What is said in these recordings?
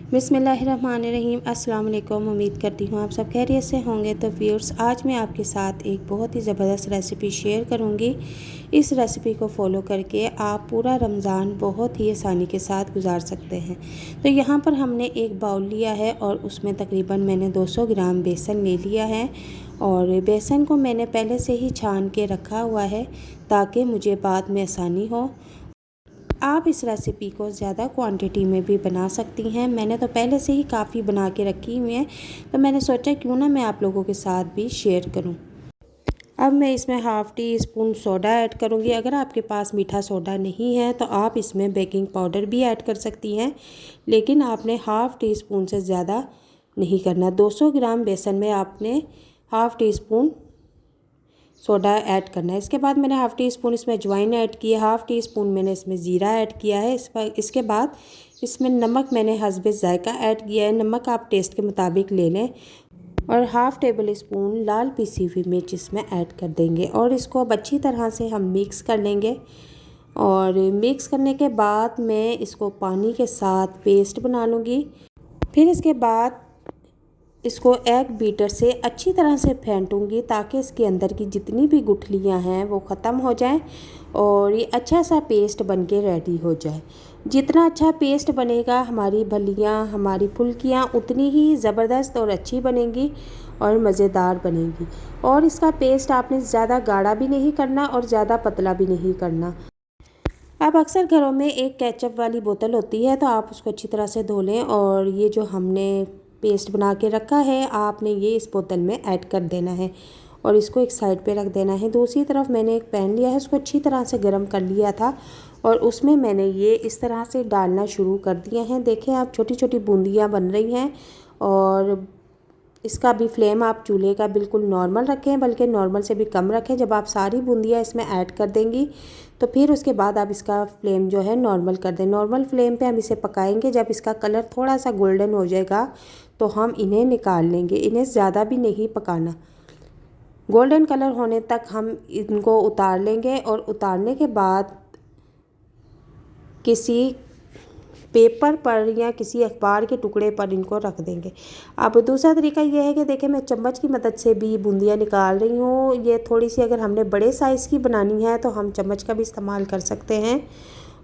बिस्मिल्लाहिर्रहमानिर्रहीम। अस्सलाम वालेकुम। उम्मीद करती हूँ आप सब खैरियत से होंगे। तो व्यूअर्स, आज मैं आपके साथ एक बहुत ही ज़बरदस्त रेसिपी शेयर करूँगी। इस रेसिपी को फॉलो करके आप पूरा रमज़ान बहुत ही आसानी के साथ गुजार सकते हैं। तो यहाँ पर हमने एक बाउल लिया है और उसमें तकरीबन मैंने 200 ग्राम बेसन ले लिया है। और बेसन को मैंने पहले से ही छान के रखा हुआ है ताकि मुझे बाद में आसानी हो। आप इस रेसिपी को ज़्यादा क्वांटिटी में भी बना सकती हैं। मैंने तो पहले से ही काफ़ी बना के रखी हुई है, तो मैंने सोचा क्यों ना मैं आप लोगों के साथ भी शेयर करूं। अब मैं इसमें half tea spoon soda add करूंगी। अगर आपके पास मीठा सोडा नहीं है तो आप इसमें बेकिंग पाउडर भी ऐड कर सकती हैं, लेकिन आपने हाफ़ टी स्पून से ज़्यादा नहीं करना। 200 ग्राम बेसन में आपने half tea spoon soda add करना है। इसके बाद मैंने हाफ़ टी स्पून इसमें अजवाइन ऐड किया, हाफ़ टी स्पून मैंने इसमें ज़ीरा ऐड किया है। इसके बाद इसमें नमक मैंने हस्बे ज़ायका ऐड किया है। नमक आप टेस्ट के मुताबिक ले लें। और हाफ़ टेबल स्पून लाल पिसी हुई मिर्च इसमें ऐड कर देंगे और इसको अब अच्छी तरह से हम मिक्स कर लेंगे। और मिक्स करने के बाद मैं इसको पानी के साथ पेस्ट बना लूँगी। फिर इसके बाद इसको एग बीटर से अच्छी तरह से फेंटूंगी ताकि इसके अंदर की जितनी भी गुठलियां हैं वो ख़त्म हो जाएं और ये अच्छा सा पेस्ट बनके रेडी हो जाए। जितना अच्छा पेस्ट बनेगा हमारी भलियां, हमारी फुल्कियां उतनी ही ज़बरदस्त और अच्छी बनेंगी और मज़ेदार बनेंगी। और इसका पेस्ट आपने ज़्यादा गाढ़ा भी नहीं करना और ज़्यादा पतला भी नहीं करना। अब अक्सर घरों में एक केचप वाली बोतल होती है, तो आप उसको अच्छी तरह से धो लें और ये जो हमने पेस्ट बना के रखा है आपने ये इस बोतल में ऐड कर देना है और इसको एक साइड पे रख देना है। दूसरी तरफ मैंने एक पैन लिया है, उसको अच्छी तरह से गर्म कर लिया था और उसमें मैंने ये इस तरह से डालना शुरू कर दिए हैं। देखें आप, छोटी छोटी बूंदियाँ बन रही हैं। और इसका भी फ्लेम आप चूल्हे का बिल्कुल नॉर्मल रखें, बल्कि नॉर्मल से भी कम रखें। जब आप सारी बूंदियाँ इसमें ऐड कर देंगी तो फिर उसके बाद आप इसका फ्लेम जो है नॉर्मल कर दें। नॉर्मल फ्लेम पे हम इसे पकाएंगे। जब इसका कलर थोड़ा सा गोल्डन हो जाएगा तो हम इन्हें निकाल लेंगे। इन्हें ज़्यादा भी नहीं पकाना, गोल्डन कलर होने तक हम इनको उतार लेंगे। और उतारने के बाद किसी पेपर पर या किसी अखबार के टुकड़े पर इनको रख देंगे। अब दूसरा तरीका ये है कि देखें, मैं चम्मच की मदद से भी बूंदियाँ निकाल रही हूँ। ये थोड़ी सी, अगर हमने बड़े साइज़ की बनानी है तो हम चम्मच का भी इस्तेमाल कर सकते हैं।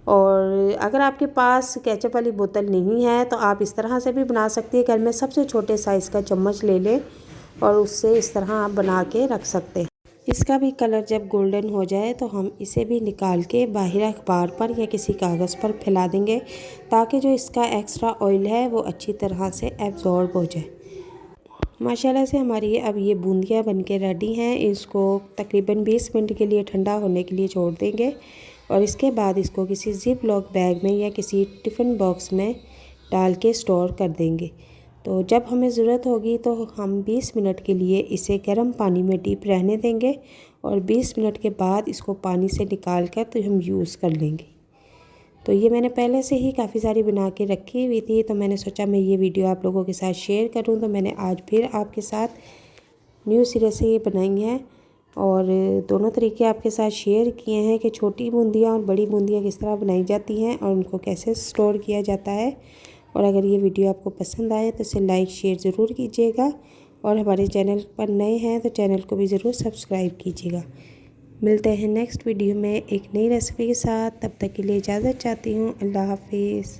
और अगर आपके पास केचप वाली बोतल नहीं है तो आप इस तरह से भी बना सकती है। घर में सबसे छोटे साइज़ का चम्मच ले लें और उससे इस तरह आप बना के रख सकते हैं। इसका भी कलर जब गोल्डन हो जाए तो हम इसे भी निकाल के बाहर अखबार पर या किसी कागज़ पर फैला देंगे ताकि जो इसका एक्स्ट्रा ऑयल है वो अच्छी तरह से एब्जॉर्ब हो जाए। माशाल्लाह से हमारी अब ये बूंदियाँ बनके रेडी हैं। इसको तकरीबन 20 मिनट के लिए ठंडा होने के लिए छोड़ देंगे और इसके बाद इसको किसी ज़िप लॉक बैग में या किसी टिफ़िन बॉक्स में डाल के स्टोर कर देंगे। तो जब हमें ज़रूरत होगी तो हम 20 मिनट के लिए इसे गर्म पानी में डीप रहने देंगे और 20 मिनट के बाद इसको पानी से निकाल कर तो हम यूज़ कर लेंगे। तो ये मैंने पहले से ही काफ़ी सारी बना के रखी हुई थी, तो मैंने सोचा मैं ये वीडियो आप लोगों के साथ शेयर करूं। तो मैंने आज फिर आपके साथ न्यू सिरे से ये बनाई हैं और दोनों तरीके आपके साथ शेयर किए हैं कि छोटी बूंदियाँ और बड़ी बूंदियाँ किस तरह बनाई जाती हैं और उनको कैसे स्टोर किया जाता है। और अगर ये वीडियो आपको पसंद आए तो इसे लाइक शेयर ज़रूर कीजिएगा और हमारे चैनल पर नए हैं तो चैनल को भी ज़रूर सब्सक्राइब कीजिएगा। मिलते हैं नेक्स्ट वीडियो में एक नई रेसिपी के साथ। तब तक के लिए इजाज़त चाहती हूँ। अल्लाह हाफिज़।